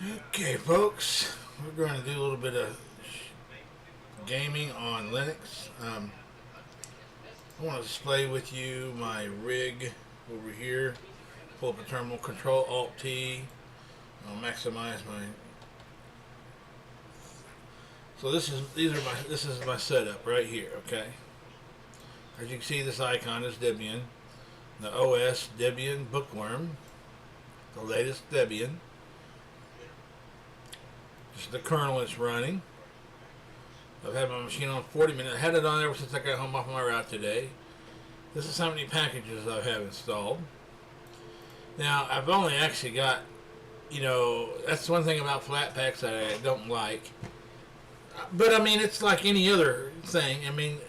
Okay, folks, we're going to do a little bit of gaming on Linux. I want to display with you my rig over here. Pull up a terminal, Control Alt T. I'll maximize my. So this is my setup right here. Okay, as you can see, this icon is Debian. The OS Debian Bookworm, the latest Debian. This is the kernel it's running. I've had my machine on 40 minutes. I had it on ever since I got home off my route today. This is how many packages I have installed. Now, I've only actually got, that's one thing about flat packs that I don't like. But, I mean, it's like any other thing. I mean,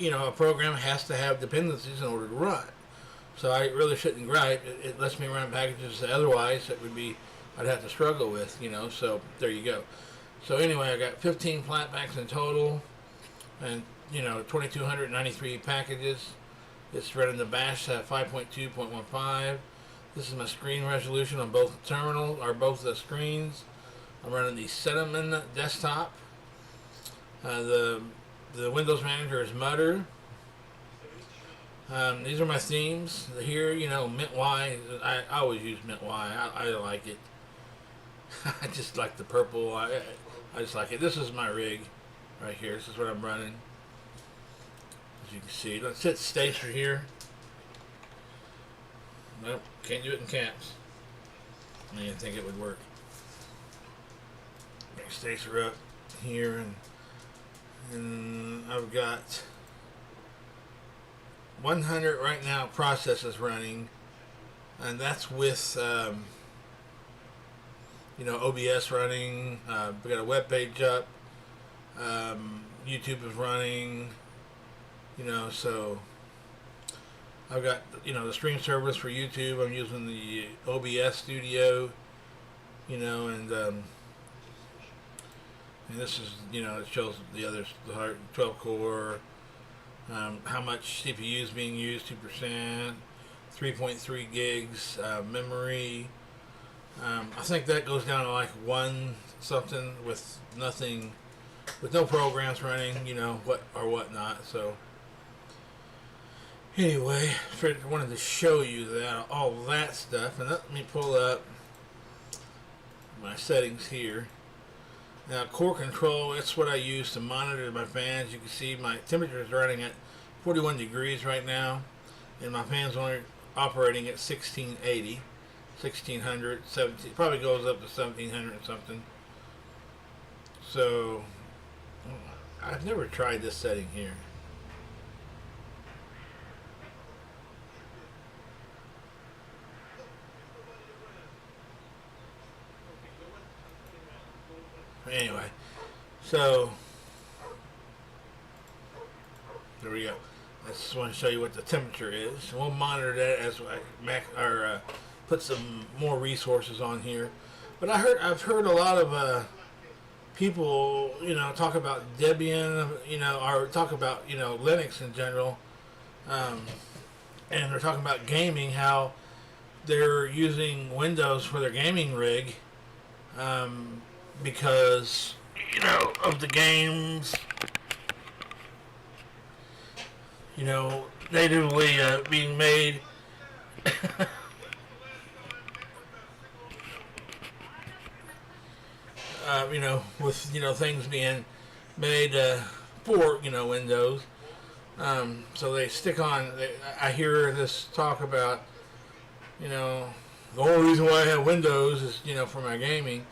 a program has to have dependencies in order to run. So I really shouldn't gripe. It lets me run packages otherwise it would be, I'd have to struggle with, so there you go. So anyway, I got 15 flat packs in total, and 2,293 packages. It's running the Bash 5.2.15. This is my screen resolution on both terminals or both the screens. I'm running the Cinnamon desktop. The Windows Manager is Mutter. These are my themes here. Mint Y. I always use Mint Y. I like it. I just like the purple. I just like it. This is my rig right here. This is what I'm running. As you can see, let's hit Stacer here. Nope, can't do it in caps. I didn't think it would work. Bring Stacer up here, and I've got 100 right now processes running, and that's with OBS running. We got a web page up. YouTube is running. So I've got the stream service for YouTube. I'm using the OBS Studio. And this is it shows the other 12 core. How much CPU is being used? 2%. 3.3 gigs memory. I think that goes down to like 1 something with nothing, with no programs running, what or whatnot. So anyway, I wanted to show you that all that stuff, and let me pull up my settings here. Now, core control, that's what I use to monitor my fans. You can see my temperature is running at 41 degrees right now, and my fan's only operating at 1680, 1600, 17, probably goes up to 1700 something. So, I've never tried this setting here. Anyway, so there we go. I just want to show you what the temperature is. We'll monitor that as I put some more resources on here. But I've heard a lot of people, talk about Debian, or talk about Linux in general, and they're talking about gaming, how they're using Windows for their gaming rig. Because of the games, natively being made. With things being made for Windows. So they stick on. I hear this talk about the only reason why I have Windows is for my gaming.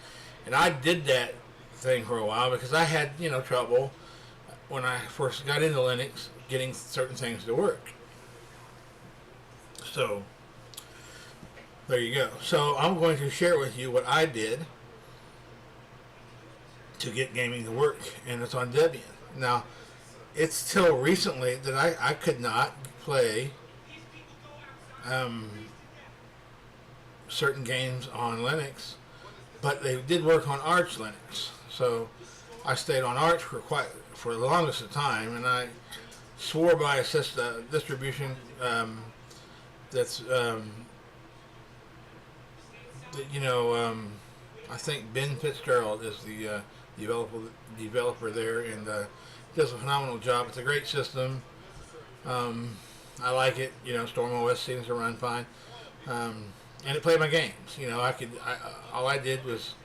And I did that thing for a while because I had, trouble when I first got into Linux getting certain things to work. So, there you go. So, I'm going to share with you what I did to get gaming to work, and it's on Debian. Now, it's till recently that I could not play certain games on Linux. But they did work on Arch Linux, so I stayed on Arch for the longest of time, and I swore by a distribution that's I think Ben Fitzgerald is the developer there, and does a phenomenal job. It's a great system. Um, I like it. Storm OS seems to run fine, and it played my games. All I did was,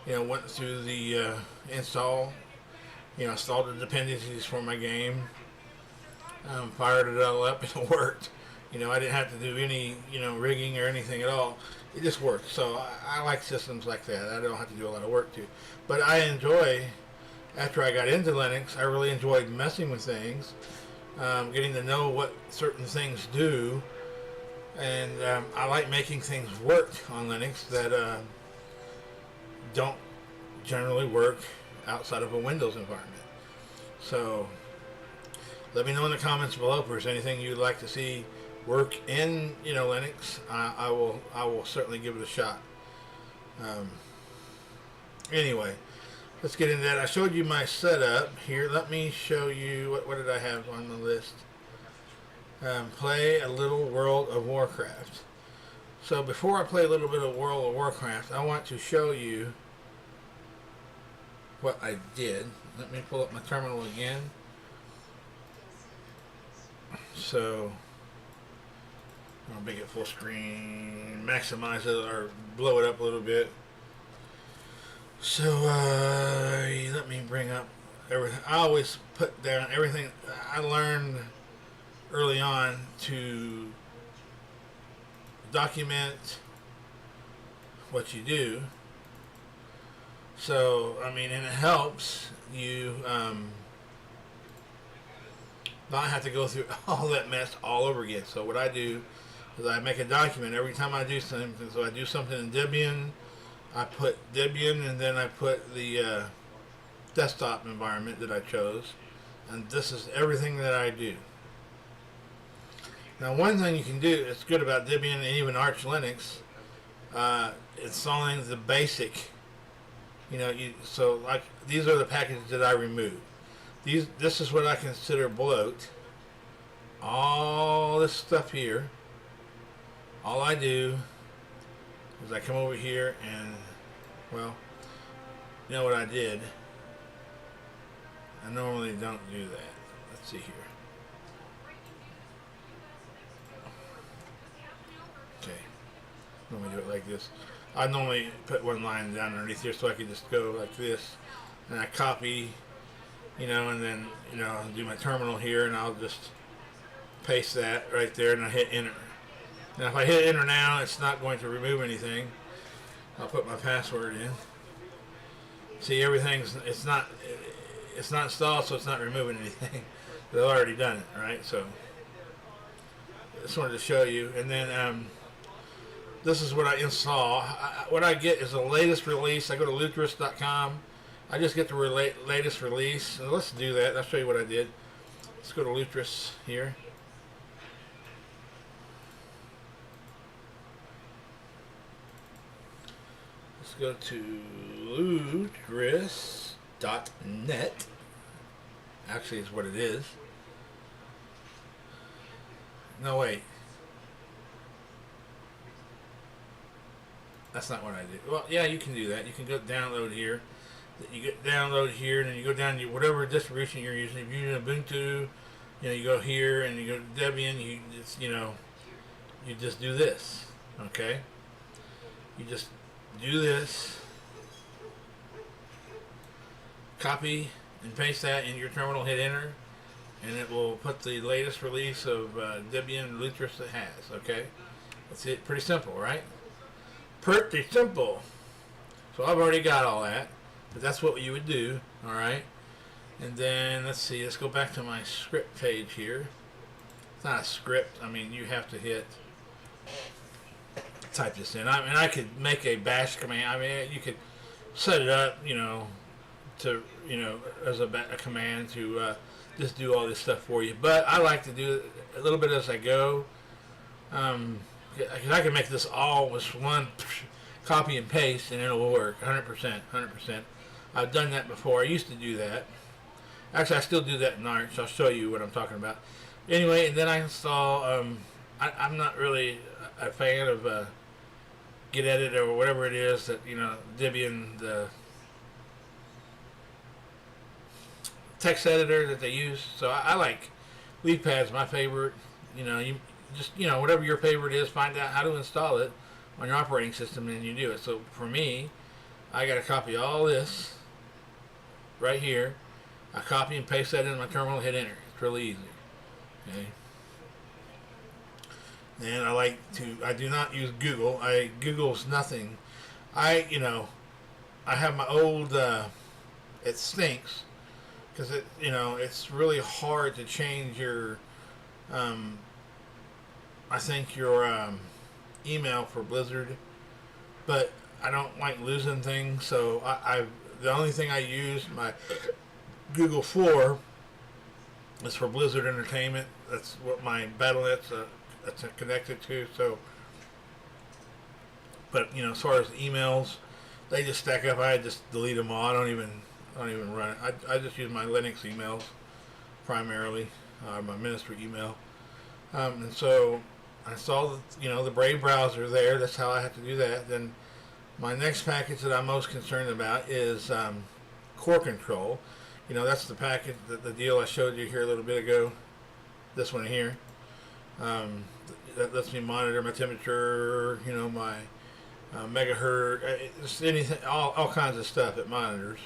went through the install. Installed the dependencies for my game, fired it all up, and it worked. I didn't have to do any, rigging or anything at all. It just worked. So I like systems like that. I don't have to do a lot of work to. But I enjoy, after I got into Linux, I really enjoyed messing with things, getting to know what certain things do, and I like making things work on Linux that don't generally work outside of a Windows environment. So let me know in the comments below if there's anything you'd like to see work in Linux. I will certainly give it a shot. Anyway, let's get into that. I showed you my setup here. Let me show you what did I have on the list. Play a little World of Warcraft. So before I play a little bit of World of Warcraft, I want to show you what I did. Let me pull up my terminal again. So I'll make it full screen, maximize it, or blow it up a little bit. So let me bring up everything. I always put down everything I learned early on to document what you do. So, and it helps you not have to go through all that mess all over again. So what I do is I make a document every time I do something. So I do something in Debian, I put Debian, and then I put the desktop environment that I chose. And this is everything that I do. Now, one thing you can do that's good about Debian and even Arch Linux, installing the basic. So like these are the packages that I removed. This is what I consider bloat. All this stuff here. All I do is I come over here and, well, you know what I did? I normally don't do that. Let's see here. Okay. Normally do it like this. I normally put one line down underneath here so I can just go like this, and I copy, and then, I'll do my terminal here, and I'll just paste that right there, and I hit enter. Now if I hit enter now, it's not going to remove anything. I'll put my password in. See, it's not installed, so it's not removing anything. But I've already done it, right? So I just wanted to show you, and then this is what I install. What I get is the latest release. I go to lutris.com. I just get the latest release. So let's do that. I'll show you what I did. Let's go to Lutris here. Let's go to lutris.net. Actually, is what it is. No, wait. That's not what I did. Well, yeah, you can do that. You can go download here. You get download here, and then you go down to whatever distribution you're using. If you're using Ubuntu, you go here, and you go to Debian. You just do this. Okay. You just do this. Copy and paste that in your terminal. Hit enter, and it will put the latest release of Debian Lutris it has. Okay. That's it. Pretty simple, right? Pretty simple. So I've already got all that, but that's what you would do. All right. And then let's see. Let's go back to my script page here. It's not a script. You have to type this in. I could make a bash command. You could set it up, to as a command to just do all this stuff for you. But I like to do a little bit as I go. Because I can make this all with one copy and paste, and it'll work 100%. I've done that before. I used to do that. Actually, I still do that in Arch. I'll show you what I'm talking about. Anyway, and then I install. I'm not really a fan of Get Edit or whatever it is that, Debian, the text editor that they use. So I like LeapPad's my favorite. You just, whatever your favorite is, find out how to install it on your operating system and you do it. So for me, I got to copy all this right here. I copy and paste that into my terminal, hit enter. It's really easy. Okay. And I do not use Google. Google's nothing. I have my old, it stinks because it's really hard to change your, I think your email for Blizzard, but I don't like losing things, so the only thing I use my Google for is for Blizzard Entertainment. That's what my Battle.net's connected to. So, but as far as emails, they just stack up. I just delete them all. I don't even run it. I just use my Linux emails primarily, my ministry email, and so I saw the Brave browser there. That's how I have to do that. Then my next package that I'm most concerned about is Core Control. That's the package, the deal I showed you here a little bit ago. This one here. That lets me monitor my temperature, my megahertz, just anything, all kinds of stuff it monitors.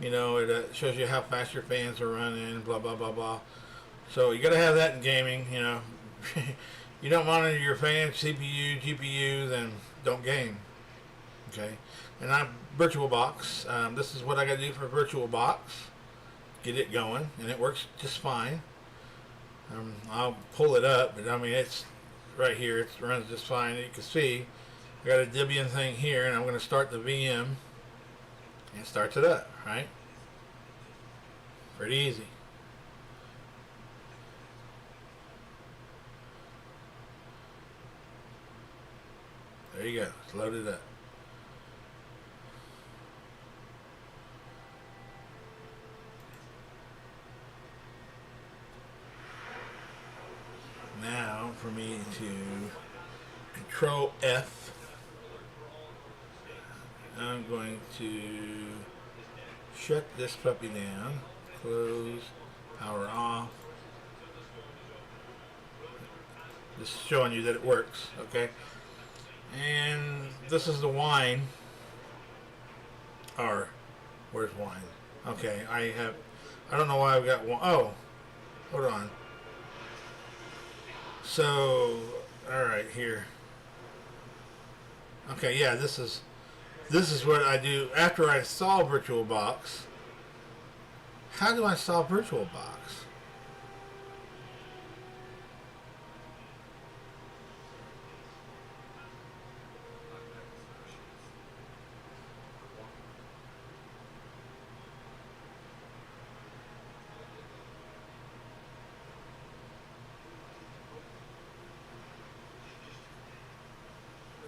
It shows you how fast your fans are running, blah, blah, blah, blah. So you got to have that in gaming, You don't monitor your fans, CPU, GPU, then don't game. Okay? And VirtualBox. This is what I got to do for VirtualBox. Get it going, and it works just fine. I'll pull it up, but it's right here. It runs just fine. You can see I got a Debian thing here, and I'm going to start the VM, and it starts it up, right? Pretty easy. There you go. It's loaded up. Now for me to Control F, I'm going to shut this puppy down, close, power off. Just showing you that it works, okay? And this is the wine. Or, where's wine? Okay, I don't know why I've got one. Oh, hold on. So, alright, here. Okay, yeah, this is what I do after I install VirtualBox. How do I install VirtualBox?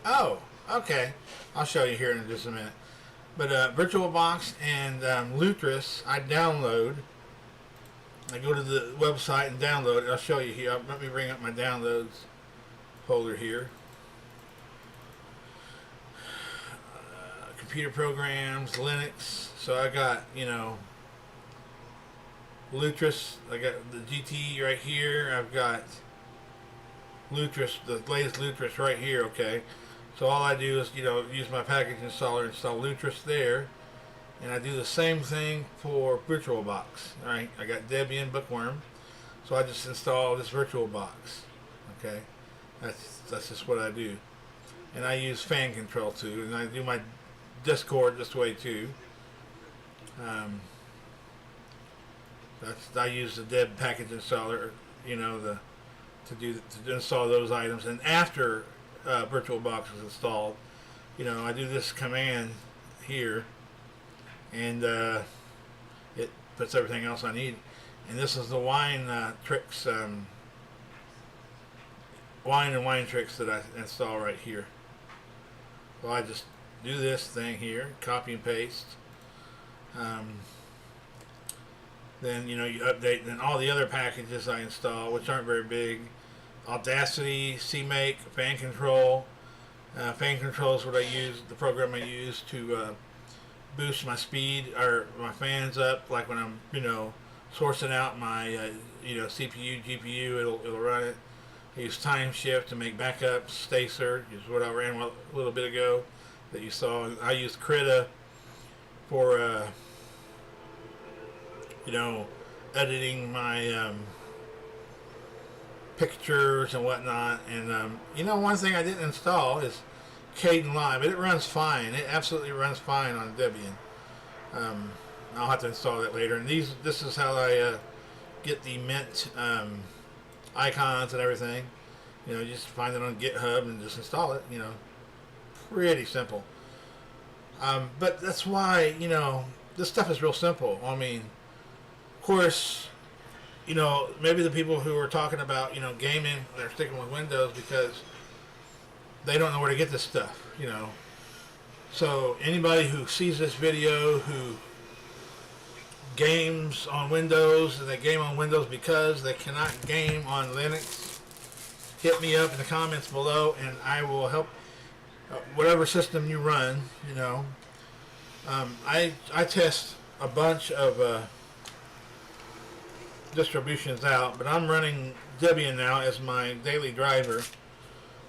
Oh, okay. I'll show you here in just a minute. But VirtualBox and Lutris, I download. I go to the website and download it. I'll show you here. Let me bring up my downloads folder here. Computer programs, Linux. So I got, Lutris. I got the GT right here. I've got Lutris, the latest Lutris right here, okay? So all I do is, use my package installer, install Lutris there, and I do the same thing for VirtualBox. Alright, I got Debian Bookworm, so I just install this VirtualBox. Okay, that's just what I do. And I use fan control too, and I do my Discord this way too. I use the Deb package installer, to install those items, and after VirtualBox is installed, I do this command here, and it puts everything else I need. And this is the wine tricks, wine tricks that I install right here. Well, I just do this thing here, copy and paste. Then you update, and then all the other packages I install, which aren't very big: Audacity, CMake, Fan Control, Fan control is what I use, the program I use to boost my speed or my fans up. Like when I'm, sourcing out my, CPU, GPU, it'll run it. I use time shift to make backups. Stacer is what I ran a little bit ago that you saw. I use Krita for, editing my pictures and whatnot. And one thing I didn't install is Kden Live, but it runs fine. It absolutely runs fine on Debian. I'll have to install that later. And this is how I get the Mint icons and everything. Just find it on GitHub and just install it. Pretty simple. But that's why this stuff is real simple. I mean, of course, maybe the people who are talking about, gaming, they're sticking with Windows because they don't know where to get this stuff, So anybody who sees this video who games on Windows, and they game on Windows because they cannot game on Linux, hit me up in the comments below and I will help whatever system you run, I test a bunch of distributions out, but I'm running Debian now as my daily driver.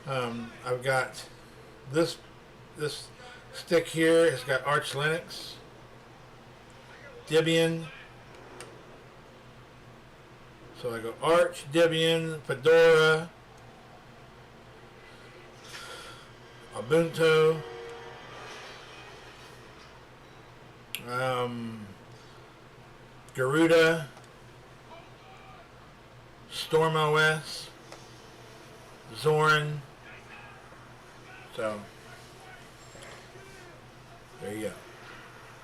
I've got this stick here. It's got Arch Linux, Debian. So I go Arch, Debian, Fedora, Ubuntu, Garuda, Storm OS, Zorin. So there you go.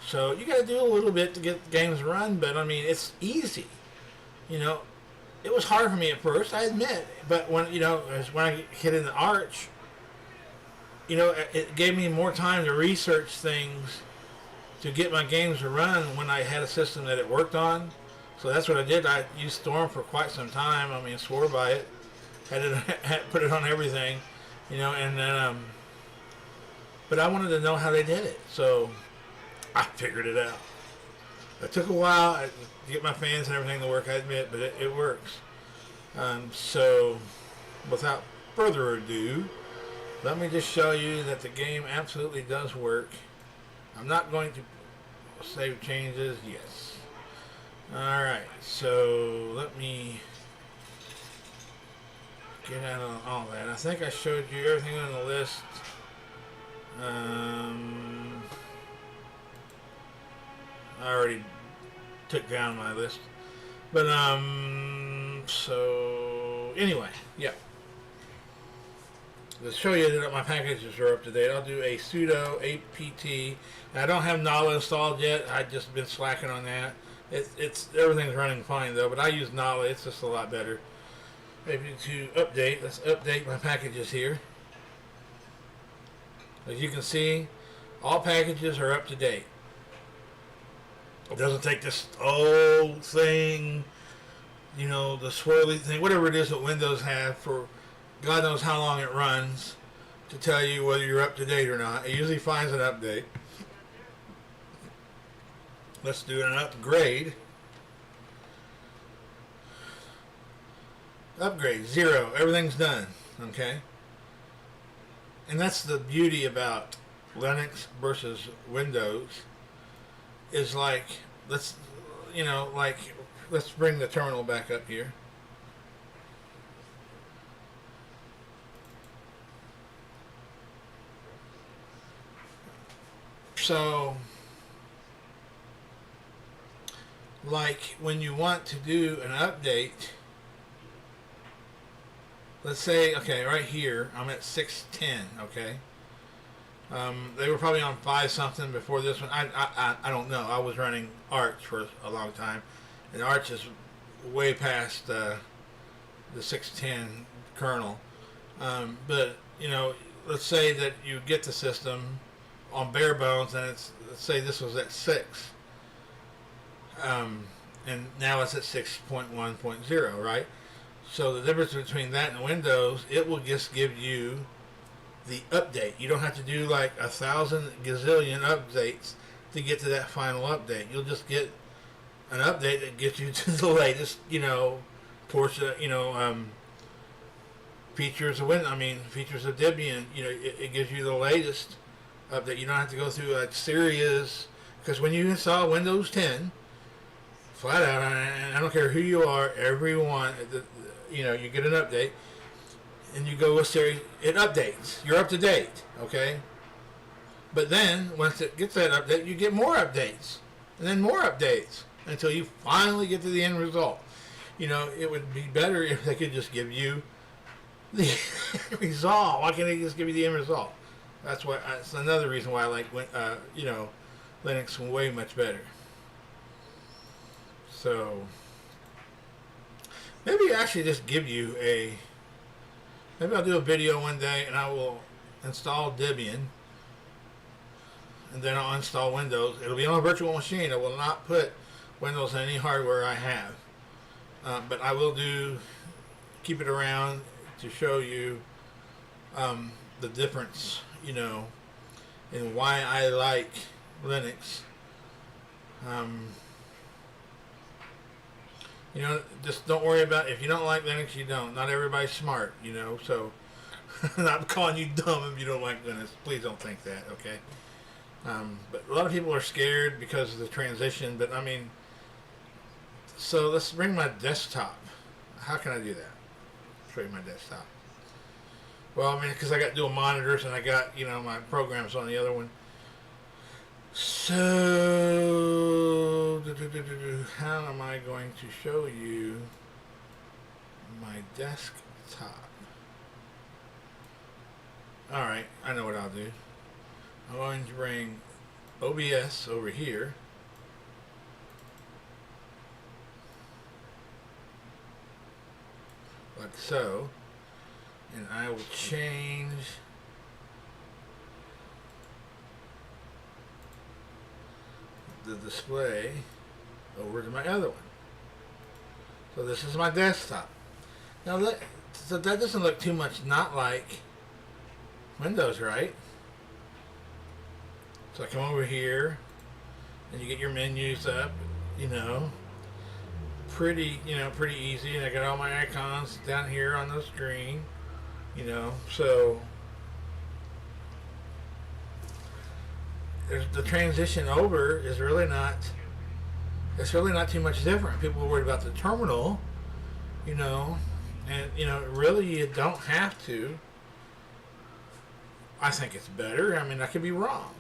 So you got to do a little bit to get games run, but I mean it's easy. It was hard for me at first, I admit. But when when I hit into Arch, it gave me more time to research things to get my games to run when I had a system that it worked on. So that's what I did. I used Storm for quite some time. I mean, swore by it. Put it on everything, and then but I wanted to know how they did it, so I figured it out. It took a while to get my fans and everything to work, I admit, but it works. So without further ado, let me just show you that the game absolutely does work. I'm not going to save changes. Yes. Alright, so let me get out of all that. I think I showed you everything on the list. I already took down my list. But, so, anyway, yeah. To show you that my packages are up to date, I'll do a sudo apt. I don't have Nala installed yet. I've just been slacking on that. Everything's running fine though, but I use Nala. It's just a lot better. Maybe to update. Let's update my packages here. As you can see, all packages are up to date. It doesn't take this old thing, the swirly thing, whatever it is that Windows have for God knows how long it runs to tell you whether you're up to date or not. It usually finds an update. Let's do an upgrade. Upgrade, 0. Everything's done. Okay? And that's the beauty about Linux versus Windows. Is like, let's bring the terminal back up here. So, like when you want to do an update, let's say, okay, right here, I'm at 610, okay? They were probably on 5 something before this one. I don't know. I was running Arch for a long time, and Arch is way past the 610 kernel. But, let's say that you get the system on bare bones, and let's say this was at 6. And now it's at 6.1.0, right? So the difference between that and Windows, it will just give you the update. You don't have to do like 1,000 gazillion updates to get to that final update. You'll just get an update that gets you to the latest, portion, features of features of Debian. It gives you the latest update. You don't have to go through like series, because when you install Windows 10, flat out, and I don't care who you are, everyone, you get an update, and you go with series, it updates. You're up to date, okay? But then, once it gets that update, you get more updates, and then more updates, until you finally get to the end result. It would be better if they could just give you the result. Why can't they just give you the end result? That's another reason why I like, Linux way much better. So, maybe actually just give you maybe I'll do a video one day and I will install Debian, and then I'll install Windows. It'll be on a virtual machine. I will not put Windows on any hardware I have. But I will keep it around to show you the difference, and why I like Linux. Just don't worry about, if you don't like Linux, you don't. Not everybody's smart, so I'm not calling you dumb if you don't like Linux. Please don't think that, okay? But a lot of people are scared because of the transition, but so let's bring my desktop. How can I do that? Show you my desktop. Well, because I got dual monitors and I got, my programs on the other one. So, how am I going to show you my desktop? Alright, I know what I'll do. I'm going to bring OBS over here. Like so. And I will change the display over to my other one. So this is my desktop. Now so that doesn't look too much not like Windows, right? So I come over here and you get your menus up, pretty easy, and I got all my icons down here on the screen, so the transition over is really not too much different. People are worried about the terminal, and really you don't have to. I think it's better. I could be wrong,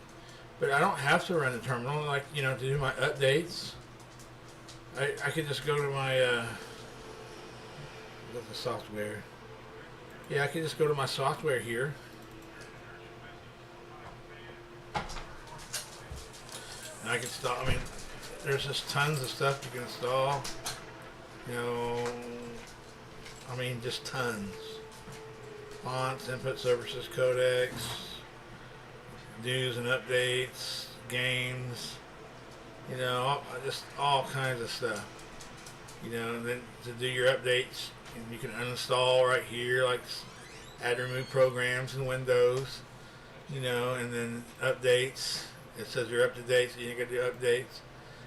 but I don't have to run the terminal, to do my updates. I could just go to my what's the software? Yeah, I could just go to my software here. And I can install, there's just tons of stuff you can install. Just tons. Fonts, input services, codecs, news and updates, games, just all kinds of stuff. And then to do your updates, you can uninstall right here, like add or remove programs in Windows, and then updates. It says you're up to date, so you can do updates.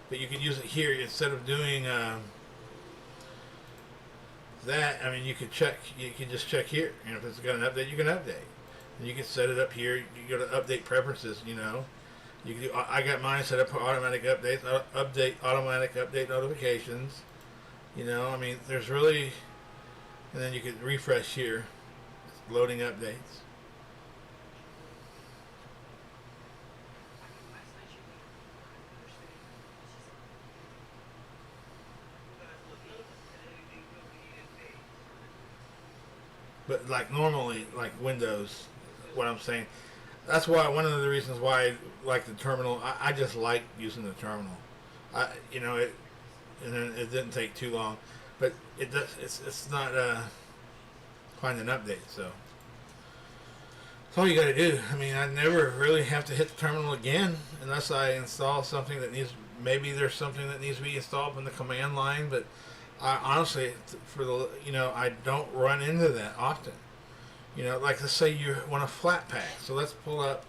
But you can use it here instead of doing that. You can check. You can just check here. If it's got an update, you can update. And you can set it up here. You can go to update preferences. You can do. I got mine set up for automatic updates. Automatic update notifications. There's really, and then you can refresh here. It's loading updates. But normally, like Windows, what I'm saying, that's why one of the reasons why I like the terminal. I just like using the terminal. And then it didn't take too long, but it does. It's not finding an update. So that's all you got to do. I never really have to hit the terminal again unless I install something that needs. Maybe there's something that needs to be installed from the command line, but honestly, I don't run into that often. You know, like let's say you want a flat pack. So let's pull up.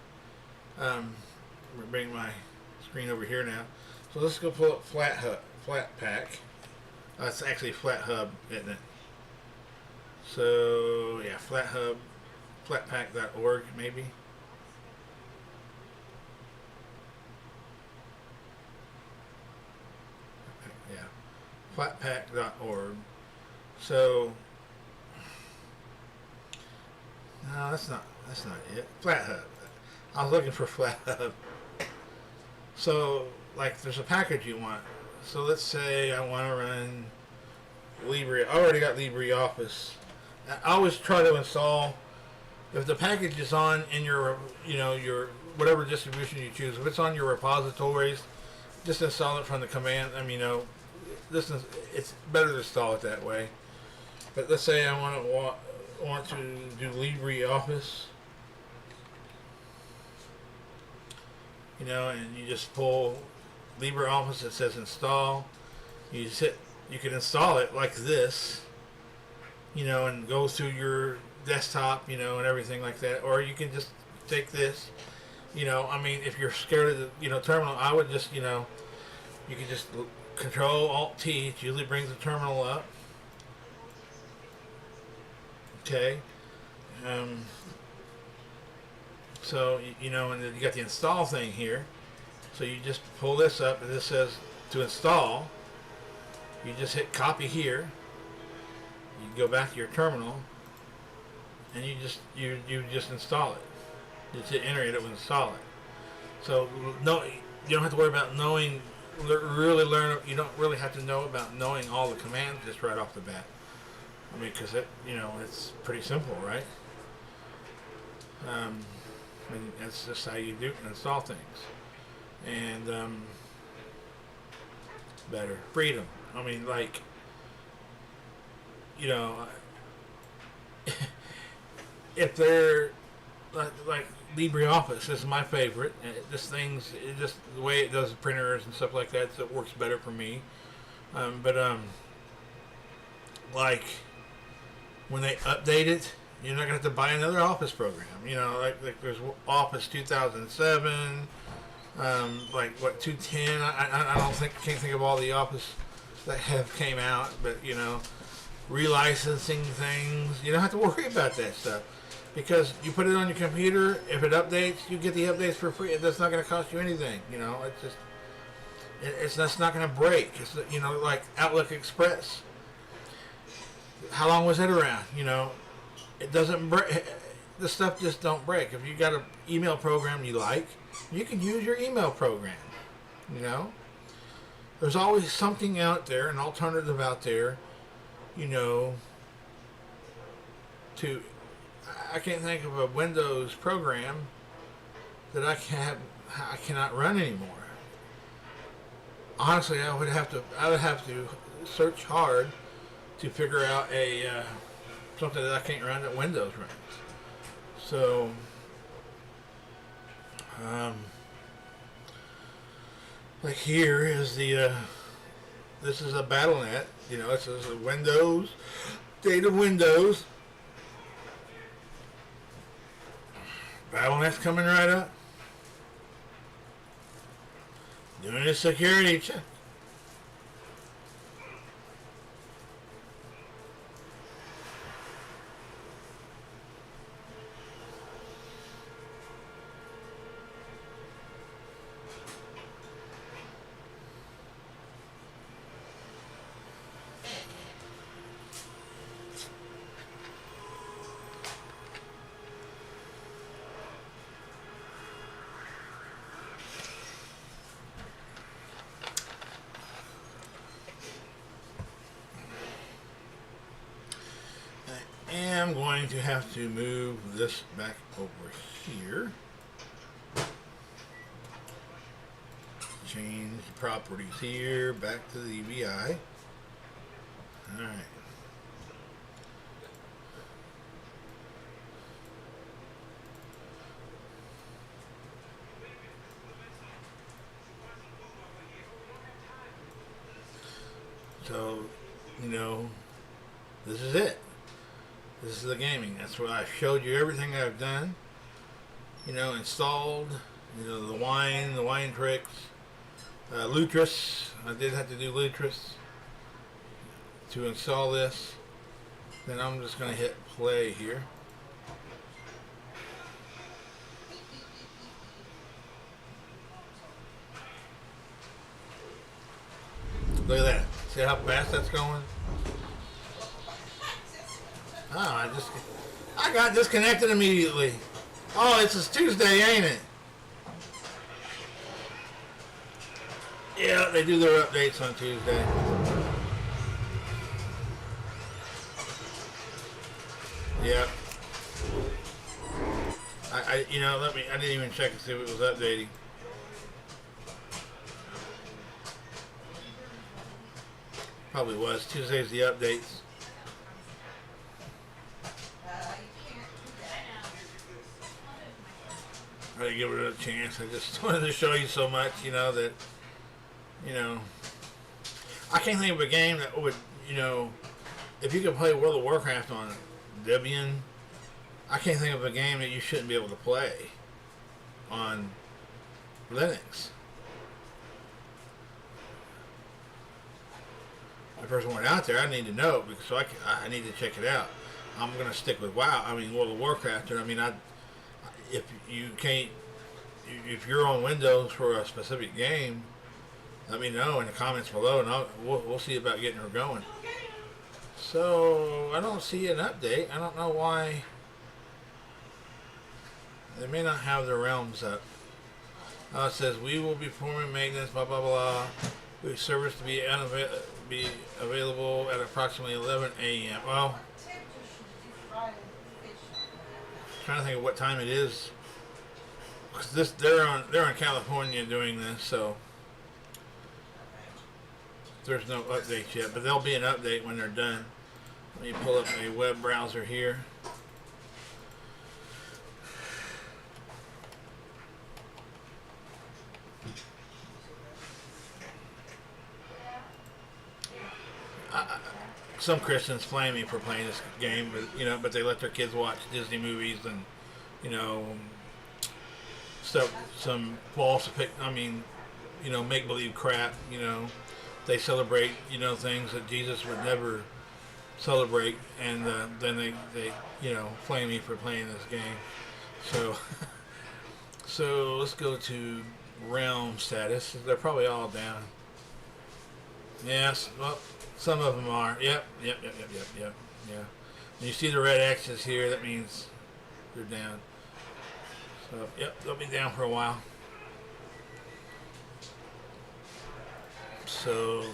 Bring my screen over here now. So let's go pull up flat pack. It's actually flat hub, isn't it? So yeah, flat hub, flatpack.org maybe. Yeah, flatpack.org. So no, that's not it. Flat hub. I was looking for flat hub. So like, there's a package you want. So let's say I want to run Libre. I already got LibreOffice. I always try to install, if the package is on in your, your whatever distribution you choose, if it's on your repositories, just install it from the command. I mean, it's better to install it that way. But let's say I want to do LibreOffice, and you just pull LibreOffice. It says install. You just hit. You can install it like this, and go through your desktop, and everything like that. Or you can just take this, I mean, if you're scared of the, terminal, I would just, you can just Control Alt T. It usually brings the terminal up. Okay. So, and then you got the install thing here. So you just pull this up, and this says to install. You just hit copy here. You go back to your terminal, and you just install it. You just hit enter, it will install it. So no, you don't have to worry about knowing. You don't really have to know about knowing all the commands just right off the bat. I mean, because it's pretty simple, right? I mean, that's just how you install things. And better freedom. I mean, like, if they're like LibreOffice is my favorite. Just the way it does the printers and stuff like that, so it works better for me. Like when they update it, you're not gonna have to buy another Office program. Like there's Office 2007, like what 210. I can't think of all the Office that have came out, but relicensing things. You don't have to worry about that stuff because you put it on your computer. If it updates, you get the updates for free. That's not going to cost you anything. It's just not going to break. It's like Outlook Express. How long was it around? It doesn't break. The stuff just don't break. If you got an email program you like, you can use your email program. There's always something out there, an alternative out there, I can't think of a Windows program that I cannot run anymore. Honestly, I would have to search hard to figure out something that I can't run that Windows runs. So, like here is this is a BattleNet. This is a Windows, data Windows. BattleNet's coming right up. Doing a security check. I'm going to have to move this back over here. Change the properties here back to the VI. Alright. So, this is it. This is the gaming. That's what I showed you everything I've done. You know, installed. You know, the wine tricks. Lutris. I did have to do Lutris to install this. Then I'm just going to hit play here. Look at that. See how fast that's going? Oh, I got disconnected immediately. Oh, it's Tuesday, ain't it? Yeah, they do their updates on Tuesday. Yep. You know, I didn't even check to see if it was updating. Probably was. Tuesday's the updates. I didn't give it a chance. I just wanted to show you so much, you know, that, you know, I can't think of a game that would, you know, if you could play World of Warcraft on Debian, I can't think of a game that you shouldn't be able to play on Linux. The first one out there, I need to know because so I need to check it out. I'm going to stick with WoW. I mean World of Warcraft. I mean, if you can't, if you're on Windows for a specific game, let me know in the comments below, and we'll see about getting her going. So I don't see an update. I don't know why. They may not have their realms up. It says we will be performing maintenance. Blah blah blah. We service to be available at approximately 11 a.m. Well, I'm trying to think of what time it is. Cause they're on California doing this, so there's no updates yet. But there'll be an update when they're done. Let me pull up a web browser here. Some Christians flame me for playing this game, but you know, but they let their kids watch Disney movies and, you know, stuff, some false, you know, make believe crap. You know, they celebrate, you know, things that Jesus would never celebrate, and then they you know, flame me for playing this game. So so let's go to realm status. They're probably all down. Yes, well, some of them are. Yep. Yeah. When you see the red X's here, that means they're down. So, yep, they'll be down for a while. So,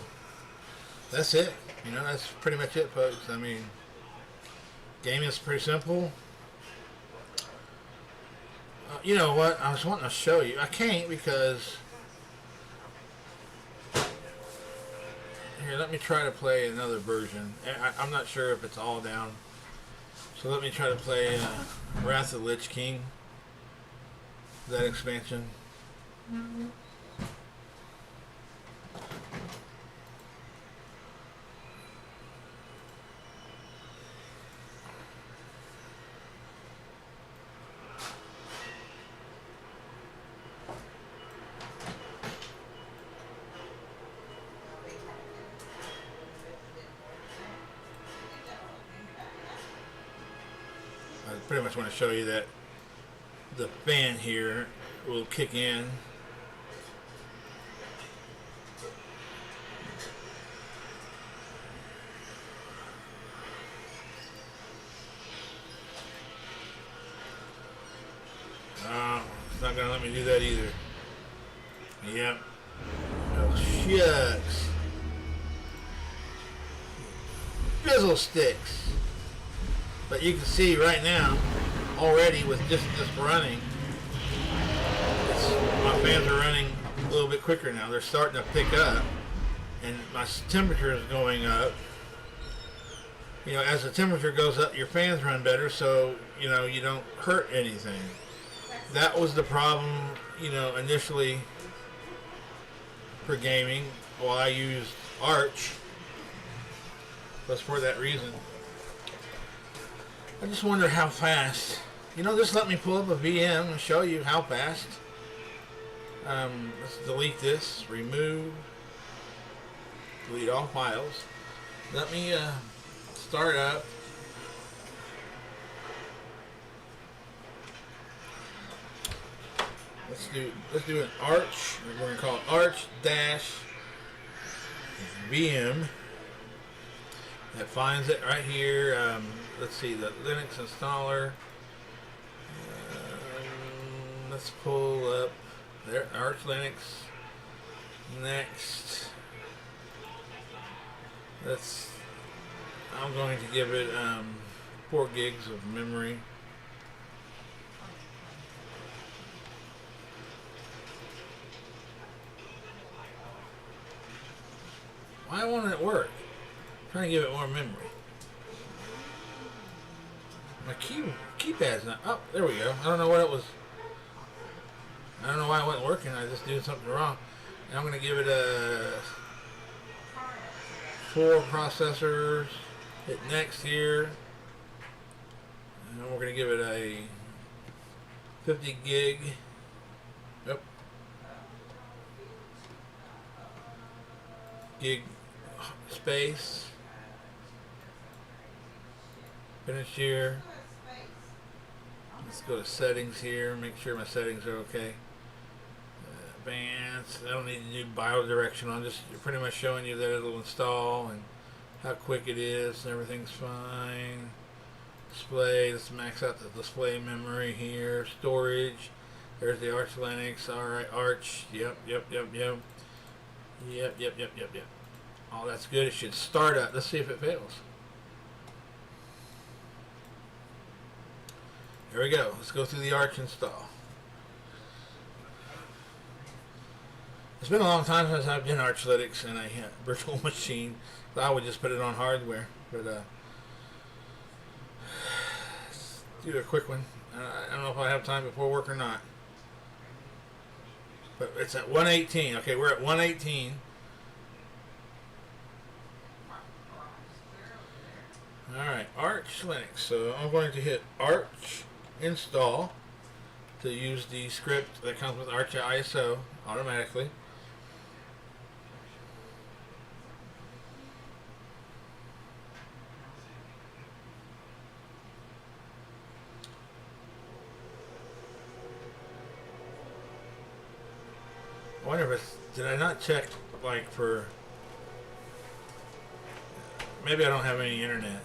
that's it. You know, that's pretty much it, folks. I mean, game is pretty simple. You know what? I was wanting to show you. I can't because... Here, let me try to play another version. I'm not sure if it's all down. So let me try to play Wrath of the Lich King. That expansion. I pretty much want to show you that the fan here will kick in. It's not going to let me do that either. Yep. Oh, shucks. Fizzle sticks. But you can see right now, already with just this running, my fans are running a little bit quicker now. They're starting to pick up, and my temperature is going up. You know, as the temperature goes up, your fans run better, so, you know, you don't hurt anything. That was the problem, you know, initially for gaming. Well, I used Arch. That's for that reason. I just wonder how fast. You know, just let me pull up a VM and show you how fast. Let's delete this, remove, delete all files. Let me start up. Let's do an Arch. We're going to call it Arch dash VM. That finds it right here. Let's see, the Linux installer. Let's pull up there, Arch Linux. Next, I'm going to give it 4 gigs of memory. Why won't it work? I'm trying to give it more memory. My keypad's not. Oh, there we go. I don't know what it was. I don't know why it wasn't working. I just did something wrong. And I'm going to give it a 4 processors. Hit next here. And we're going to give it a 50 gig. Yep. Gig space. Finish here. Let's go to settings here. Make sure my settings are okay. Advanced. I don't need to do biodirection. I'm just pretty much showing you that it'll install and how quick it is. Everything's fine. Display. Let's max out the display memory here. Storage. There's the Arch Linux. Alright, Arch. Yep. Oh, that's good. It should start up. Let's see if it fails. Here we go. Let's go through the Arch install. It's been a long time since I've done Arch Linux in a virtual machine. I would just put it on hardware. But let's do a quick one. I don't know if I have time before work or not. But it's at 118. Okay, we're at 118. Alright, Arch Linux. So I'm going to hit Arch install to use the script that comes with Arch ISO automatically. I wonder if it's, did I not check like for, maybe I don't have any internet.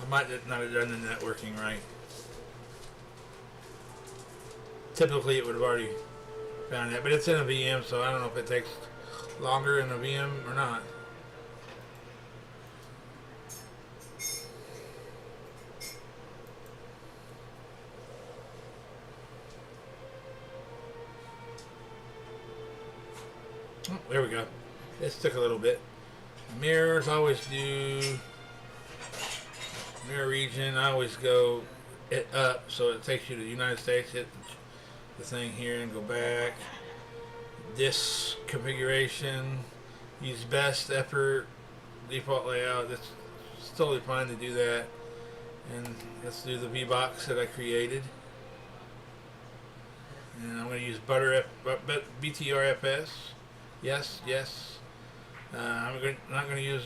I might not have done the networking right. Typically it would have already found that, but it's in a VM, so I don't know if it takes longer in a VM or not. Oh, there we go. This took a little bit. Mirrors, I always do mirror region. I always go it up, so it takes you to the United States. Hit the thing here and go back. This configuration, use best effort, default layout. It's totally fine to do that. And let's do the VBox that I created. And I'm going to use BTRFS. Yes. I'm not going to use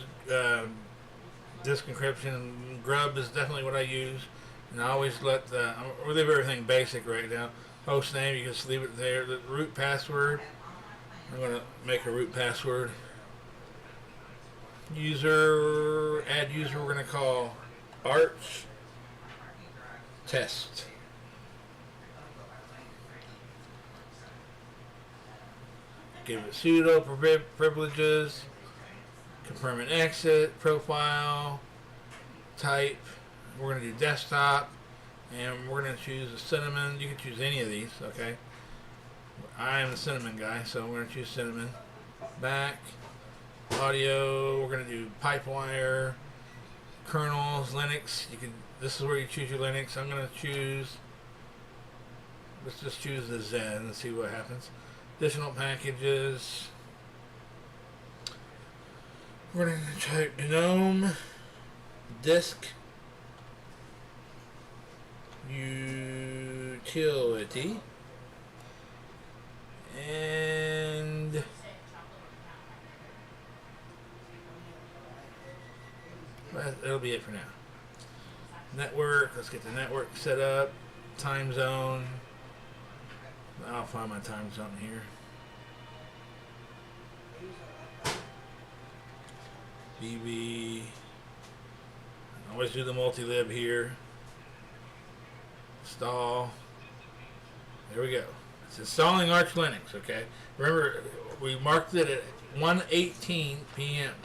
disk encryption. Grub is definitely what I use. And I always let we'll leave everything basic right now. Host name, you can just leave it there. The root password, I'm going to make a root password. User, add user, we're going to call Arch Test. Give it sudo privileges, confirm and exit, profile, type. We're going to do desktop, and we're going to choose a cinnamon. You can choose any of these, okay? I am the cinnamon guy, so we're going to choose cinnamon. Back, audio. We're going to do Pipewire, kernels, Linux. This is where you choose your Linux. I'm going to choose. Let's just choose the Zen and see what happens. Additional packages. We're going to type GNOME disk utility, and that'll be it for now. Network, let's get the network set up. Time zone, I'll find my time zone here. DB, I always do the multi-lib here. Install. There we go. It's installing Arch Linux, okay? Remember, we marked it at 1:18 p.m.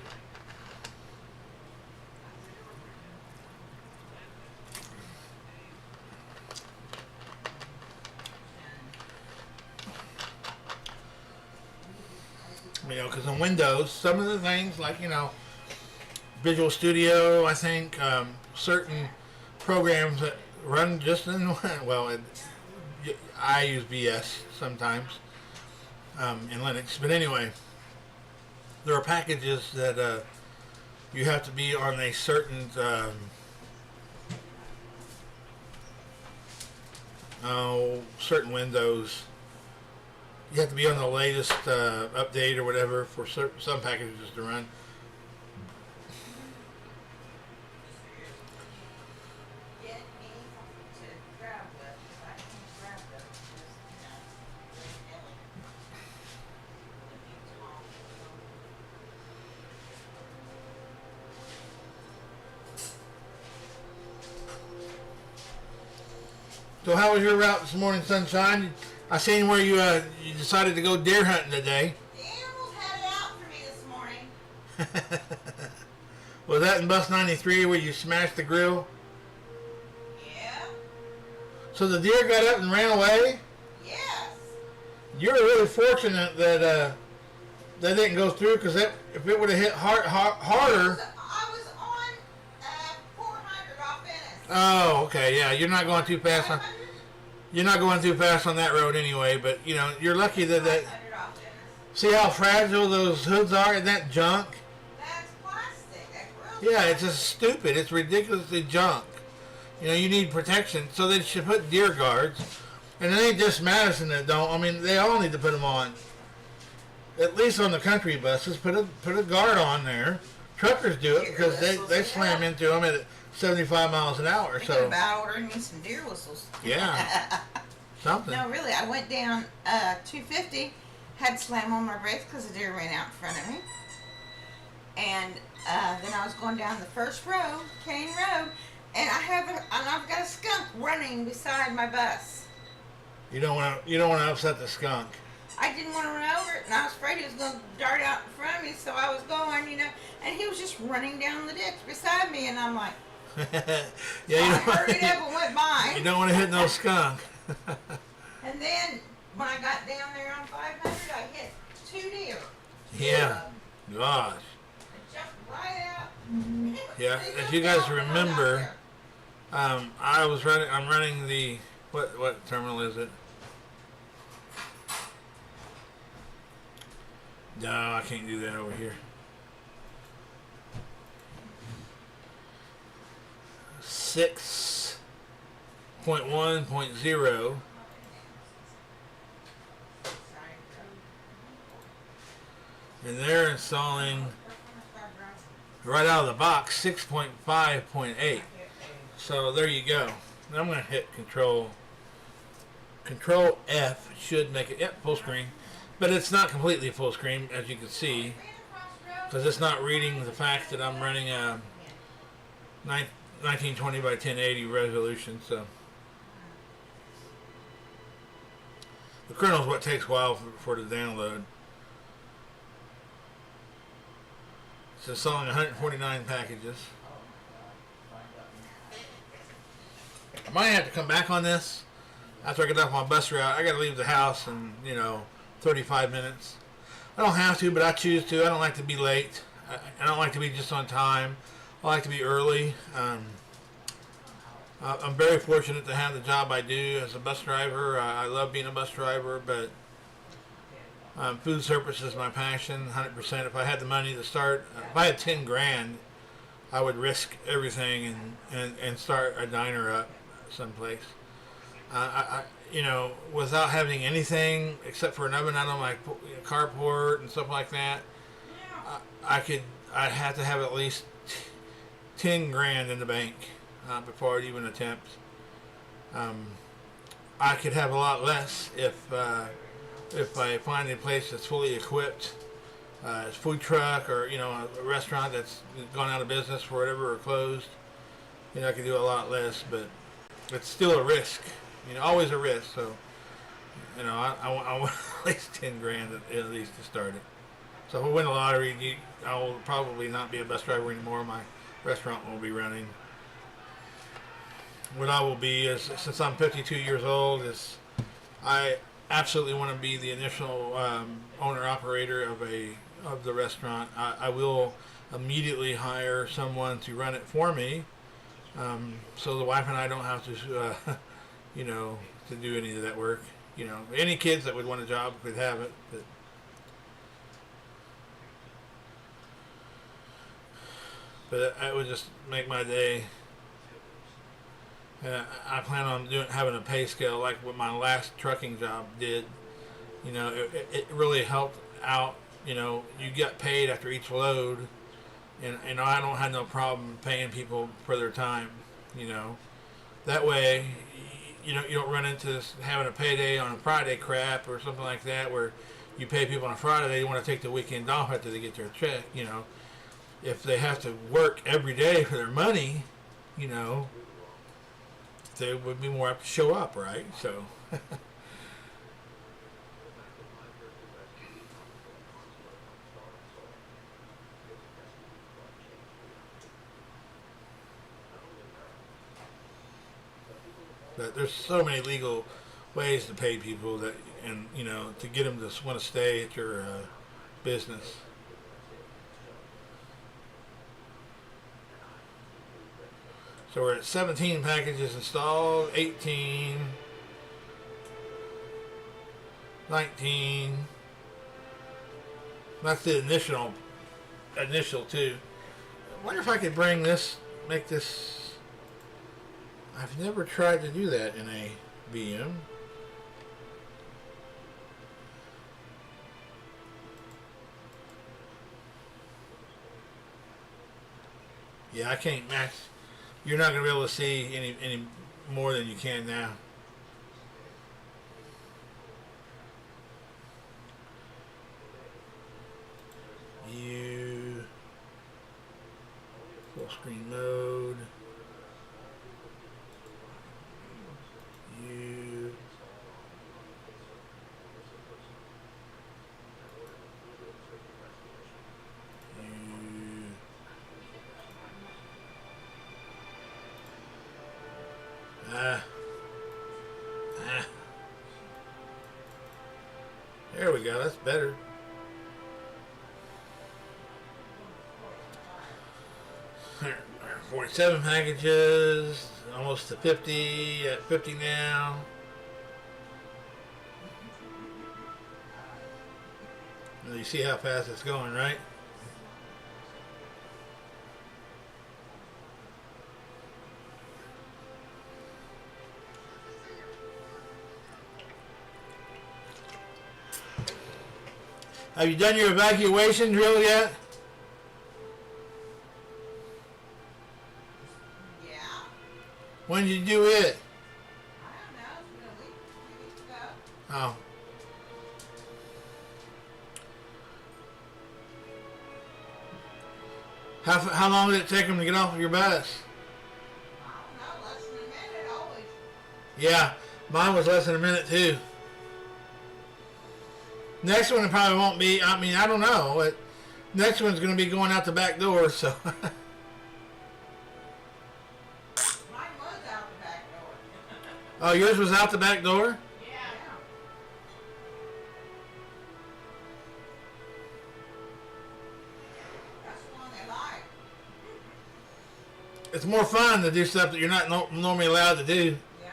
You know, because in Windows, some of the things like, you know, Visual Studio, I think, certain programs that run just in, well, I use VS sometimes in Linux. But anyway, there are packages that you have to be on a certain certain Windows. You have to be on the latest update or whatever for some packages to run. So how was your route this morning, Sunshine? I seen where you decided to go deer hunting today. The animals had it out for me this morning. Was that in Bus 93 where you smashed the grill? Yeah. So the deer got up and ran away? Yes. You're really fortunate that they didn't go through, because if it would have hit harder. I was on 400 off Venice. Oh, okay, yeah. You're not going too fast on. You're not going too fast on that road anyway. But you know, you're lucky that. See how fragile those hoods are? Isn't that junk? That's plastic. That's real. Yeah, it's just stupid. It's ridiculously junk. You know, you need protection, so they should put deer guards. And it ain't just Madison that don't. I mean, they all need to put them on. At least on the country buses, put a guard on there. Truckers do it because they slam into them at 75 miles an hour. So about ordering me some deer whistles. Yeah, something. No, really, I went down 250, had to slam on my brakes because the deer ran out in front of me. And then I was going down the first road, Kane Road, and I've got a skunk running beside my bus. You don't want to upset the skunk. I didn't want to run over it, and I was afraid he was going to dart out in front of me, so I was going, you know, and he was just running down the ditch beside me, and I'm like, yeah, I hurried up and went by. You don't want to hit no skunk. And then when I got down there on 500, I hit 2 deer. Yeah, gosh. I jumped right out. Yeah, as you guys remember, I'm running the what terminal is it? No, I can't do that over here. 6.1.0. And they're installing right out of the box 6.5.8. So there you go. And I'm going to hit Control F should make it, yep, full screen. But it's not completely full screen, as you can see, because it's not reading the fact that I'm running a 1920 by 1080 resolution. So the kernel is what takes a while for it to download. It's installing 149 packages. I might have to come back on this after I get off my bus route. I got to leave the house in, 35 minutes. I don't have to, but I choose to. I don't like to be late. I don't like to be just on time. I like to be early. I'm very fortunate to have the job I do as a bus driver. I love being a bus driver, but food service is my passion, 100%. If I had the money to start, if I had 10 grand, I would risk everything and start a diner up someplace. You know, without having anything except for an oven out on my carport and stuff like that, I'd have to have at least 10 grand in the bank before I'd even attempt. Um, I could have a lot less if I find a place that's fully equipped, a food truck or a restaurant that's gone out of business for whatever or closed. I could do a lot less, but it's still a risk. Always a risk. So I want at least 10 grand at least to start it. So if I win the lottery, I will probably not be a bus driver anymore. My restaurant will be running. What I will be is, since I'm 52 years old, is I absolutely want to be the initial owner-operator of the restaurant. I will immediately hire someone to run it for me, so the wife and I don't have to, to do any of that work. Any kids that would want a job could have it, but it would just make my day. I plan on having a pay scale like what my last trucking job did. It really helped out. You get paid after each load, and I don't have no problem paying people for their time. That way, you don't run into this having a payday on a Friday crap or something like that, where you pay people on a Friday, they want to take the weekend off after they get their check. If they have to work every day for their money, they would be more apt to show up, right? So but there's so many legal ways to pay people and to get them to want to stay at your business. So we're at 17 packages installed, 18, 19. That's the initial too. I wonder if I could make this. I've never tried to do that in a VM. Yeah, I can't match. You're not going to be able to see any more than you can now. Full screen mode. There we go, that's better. There, 47 packages, almost to 50, at 50 now. You see how fast it's going, right? Have you done your evacuation drill yet? Yeah. When did you do it? I don't know. It's been a week, 2 weeks ago. Oh. How long did it take them to get off of your bus? I don't know. Less than a minute, always. Yeah, mine was less than a minute too. Next one it probably won't be. I mean, I don't know. But next one's going to be going out the back door, so. Mine was out the back door. Oh, yours was out the back door? Yeah. That's the one they like. It's more fun to do stuff that you're not normally allowed to do. Yeah.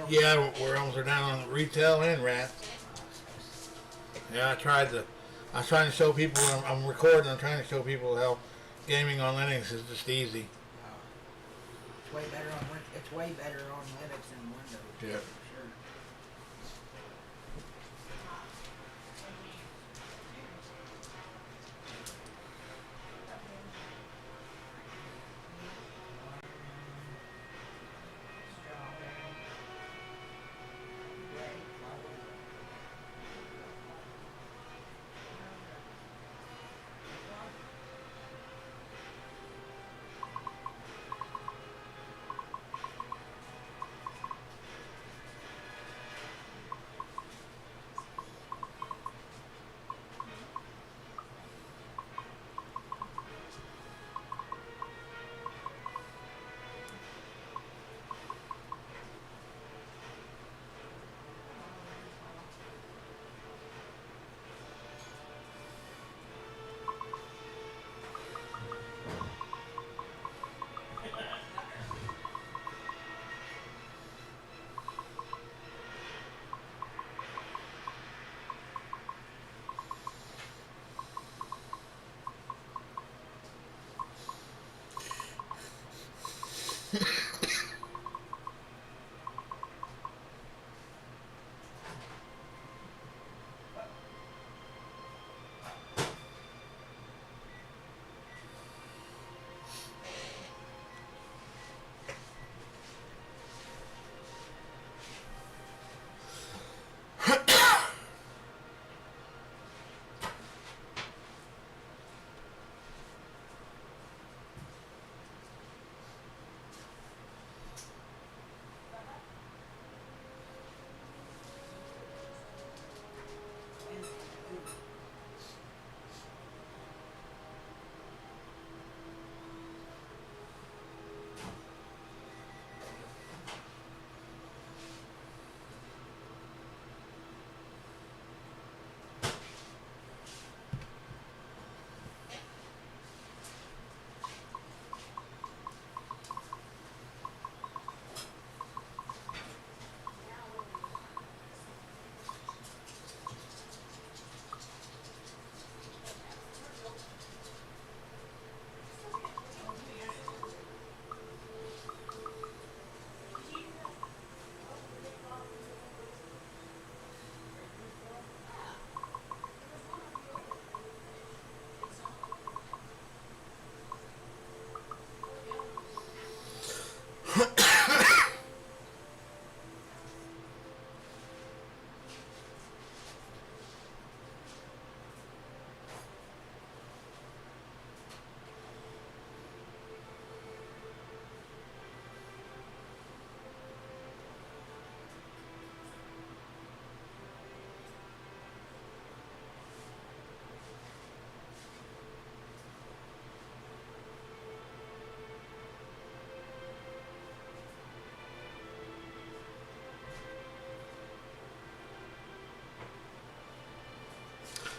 Yeah, we're almost down on retail and rats. Yeah, I was trying to show people, I'm recording, I'm trying to show people how gaming on Linux is just easy. It's way better on Linux than Windows. Yeah. For sure.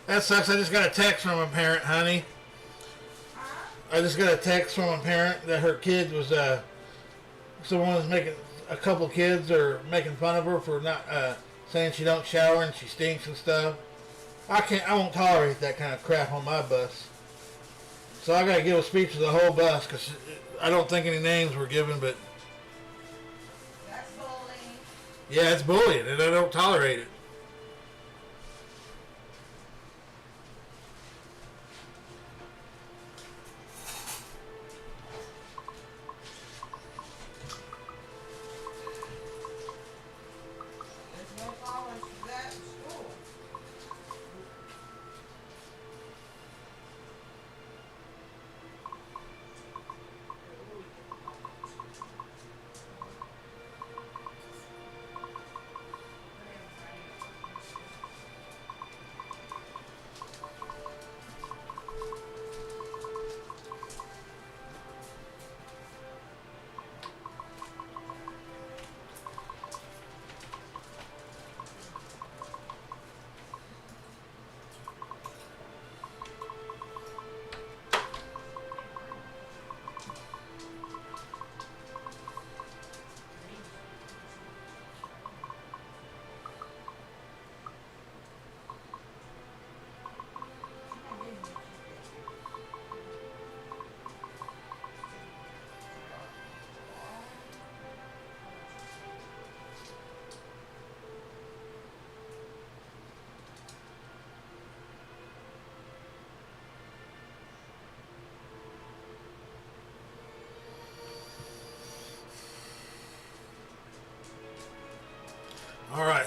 That sucks. I just got a text from a parent, honey. I just got a text from a parent that her kid was, someone was making, a couple kids are making fun of her for not, saying she don't shower and she stinks and stuff. I won't tolerate that kind of crap on my bus. So I gotta give a speech to the whole bus, because I don't think any names were given, but That's bullying. yeah, it's bullying, and I don't tolerate it. There's no college for that in school.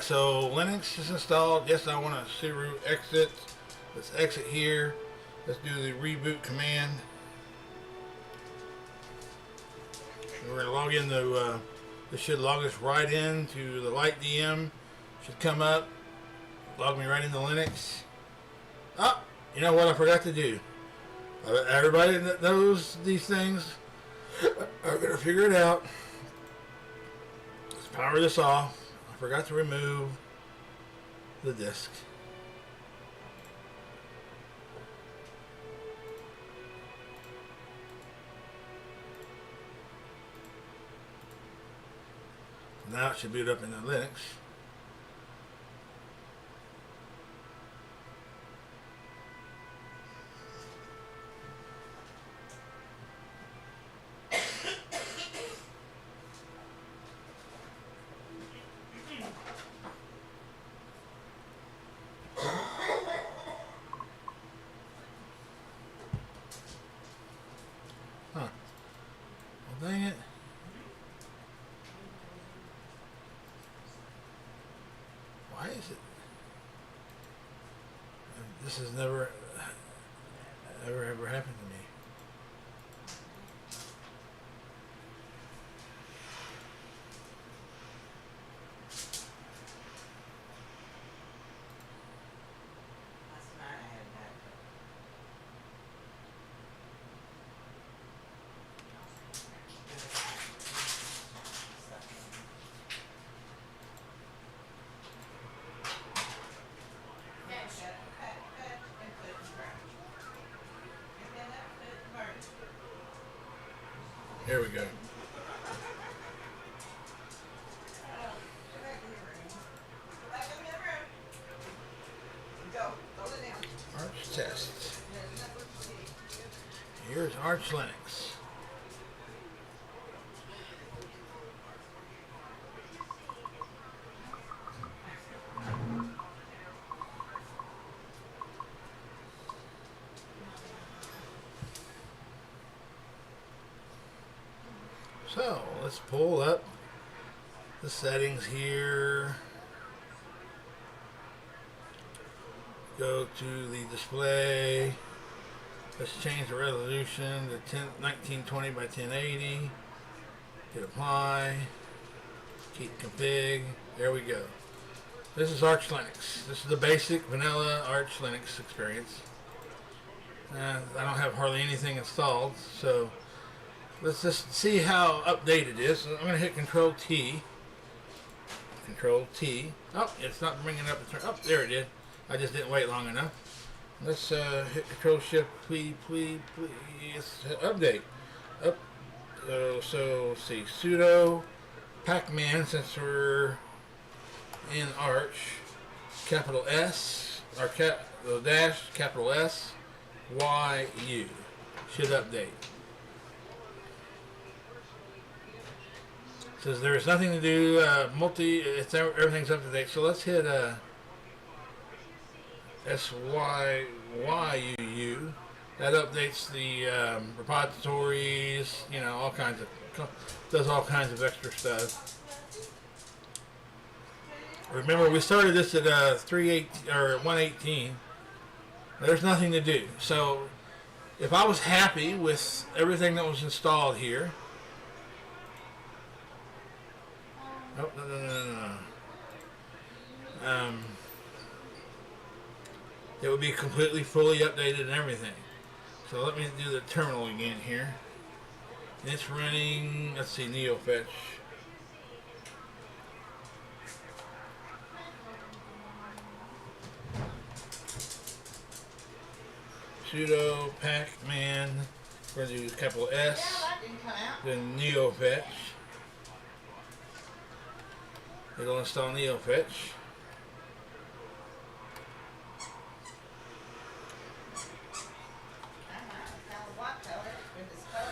so Linux is installed. Yes, I want to sudo exit. Let's exit here. Let's do the reboot command. We're going to log in the, this should log us right into the light DM. Should come up, log me right into Linux. Oh, you know what I forgot to do? Everybody that knows these things are going to figure it out. Let's power this off. I forgot to remove the disk. Now it should boot up into Linux. Huh. Well, dang it. Why is it? This has never ever happened to me. Last night I had that. Here we go. Arch test. Here's Arch Linux. So let's pull up the settings here. Go to the display. Let's change the resolution to 1920 by 1080. Hit apply. Keep config. There we go. This is Arch Linux. This is the basic vanilla Arch Linux experience. I don't have hardly anything installed, so let's just see how updated it is. I'm going to hit Control T. Control T. Oh, it's not bringing up the turn. Oh, there it is. I just didn't wait long enough. Let's hit Control Shift. Please. Update. So let's see. Sudo Pacman, since we're in Arch. Capital S or dash capital S Y U should update. Says there is nothing to do. Everything's up to date. So let's hit SYYUU. That updates the repositories. You know, all kinds of does all kinds of extra stuff. Remember, we started this at 118. There's nothing to do. So if I was happy with everything that was installed here. Oh, no. It would be completely fully updated and everything. So let me do the terminal again here. And it's running, let's see, NeoFetch. Sudo pacman, we're going to do capital S, then NeoFetch. It'll install NeoFetch.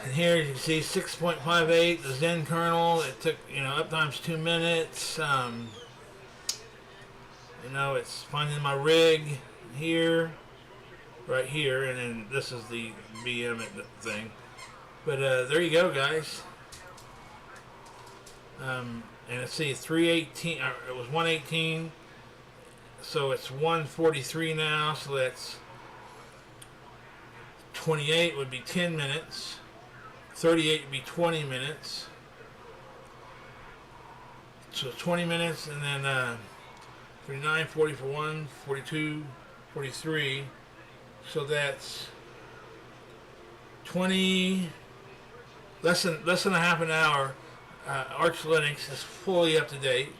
And here you can see 6.58, the Zen kernel. It took, up times 2 minutes. It's finding my rig here, right here, and then this is the VM thing. But there you go, guys. And let's see, 318. It was 118. So it's 143 now. So that's 28 would be 10 minutes. 38 would be 20 minutes. So 20 minutes, and then 39, 40 for 1, 42, 43. So that's 20, less than a half an hour. Arch Linux is fully up to date.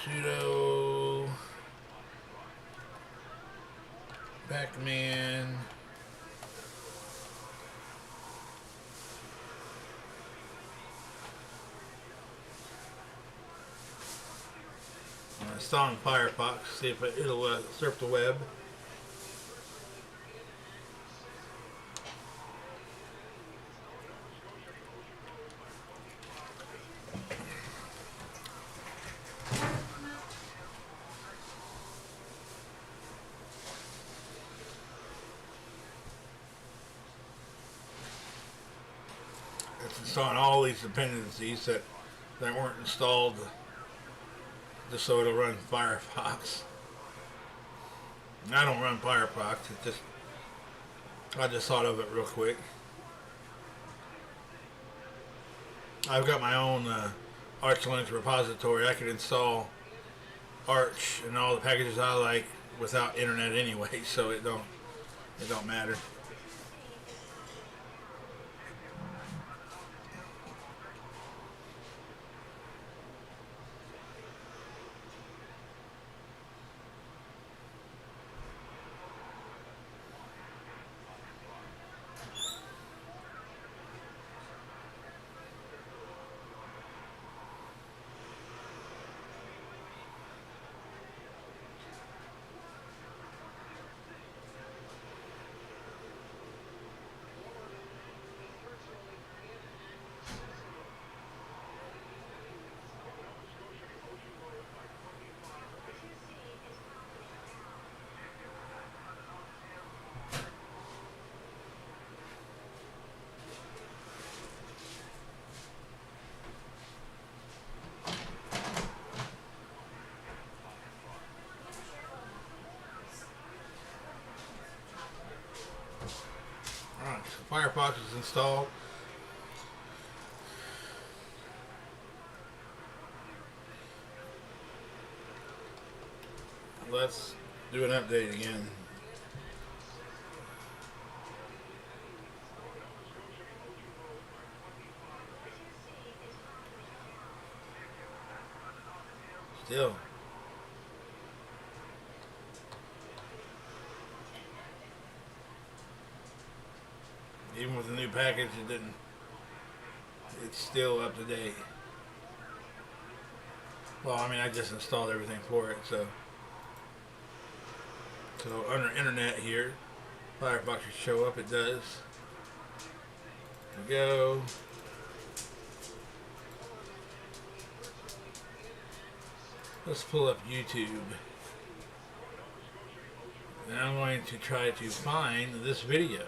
Sudo Backman installing Firefox, see if it'll surf the web. It's installing all these dependencies that weren't installed just so it'll run Firefox. I don't run Firefox, I just thought of it real quick. I've got my own Arch Linux repository. I could install Arch and all the packages I like without internet anyway, so it don't matter. Alright, so Firefox is installed. Let's do an update again. Still. Even with the new package, it's still up to date. Well, I mean, I just installed everything for it, so under internet here, Firefox should show up. It does. There we go. Let's pull up YouTube. And I'm going to try to find this video.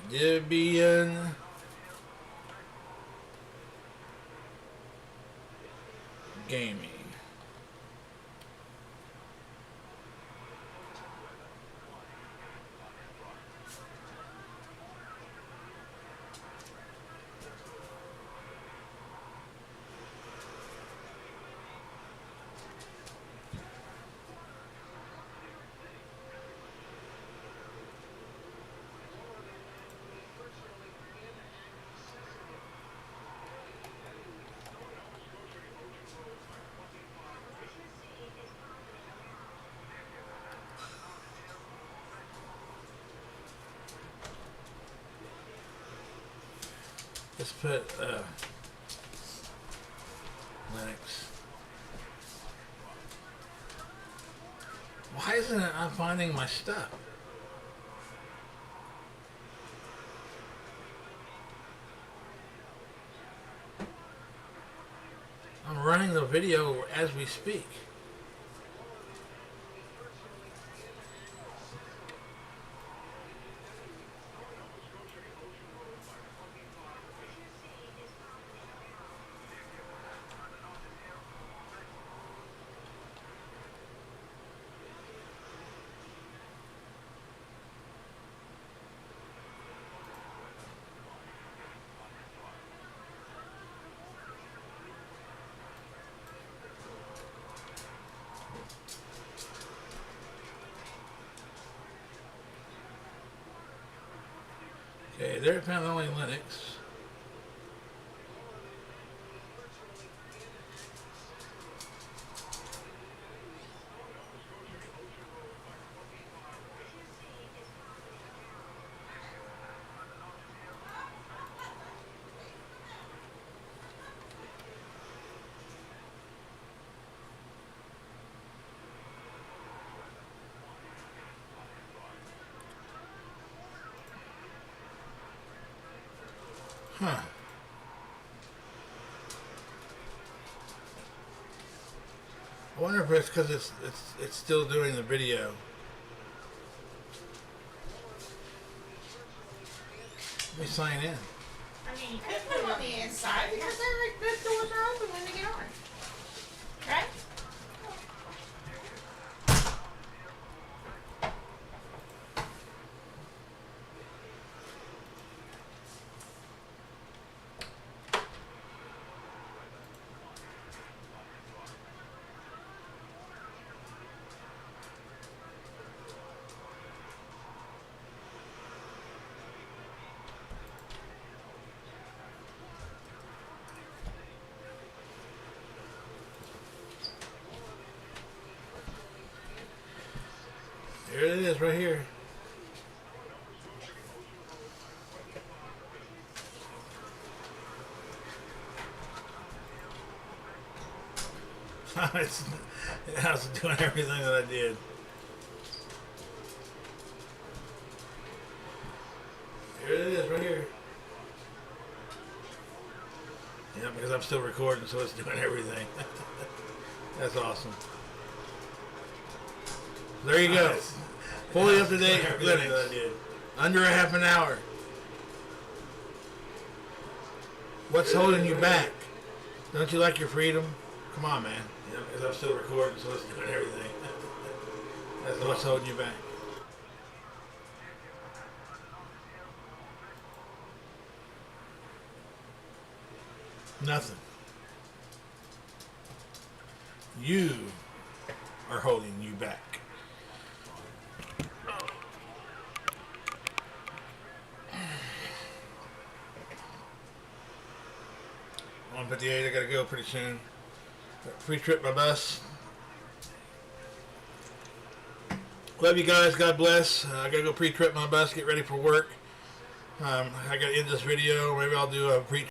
Debian gaming. Let's put Linux. Why isn't it I'm finding my stuff? I'm running the video as we speak. Okay, they're apparently only Linux. Huh. I wonder if it's because it's still doing the video. Let me sign in. I mean, you could put them on the inside because the doors are open when they get on. Right? Here it is, right here. I was doing everything that I did. Here it is, right here. Yeah, because I'm still recording, so it's doing everything. That's awesome. There you go. Fully up to date Linux. Under a half an hour. What's holding you back? Don't you like your freedom? Come on, man. Yeah, because I'm still recording, so it's doing everything. That's what's holding you back. Nothing. You are holding you back. 1:58. I gotta go pretty soon. Pre-trip my bus. Love you guys. God bless. I gotta go pre-trip my bus. Get ready for work. I gotta end this video. Maybe I'll do a pre.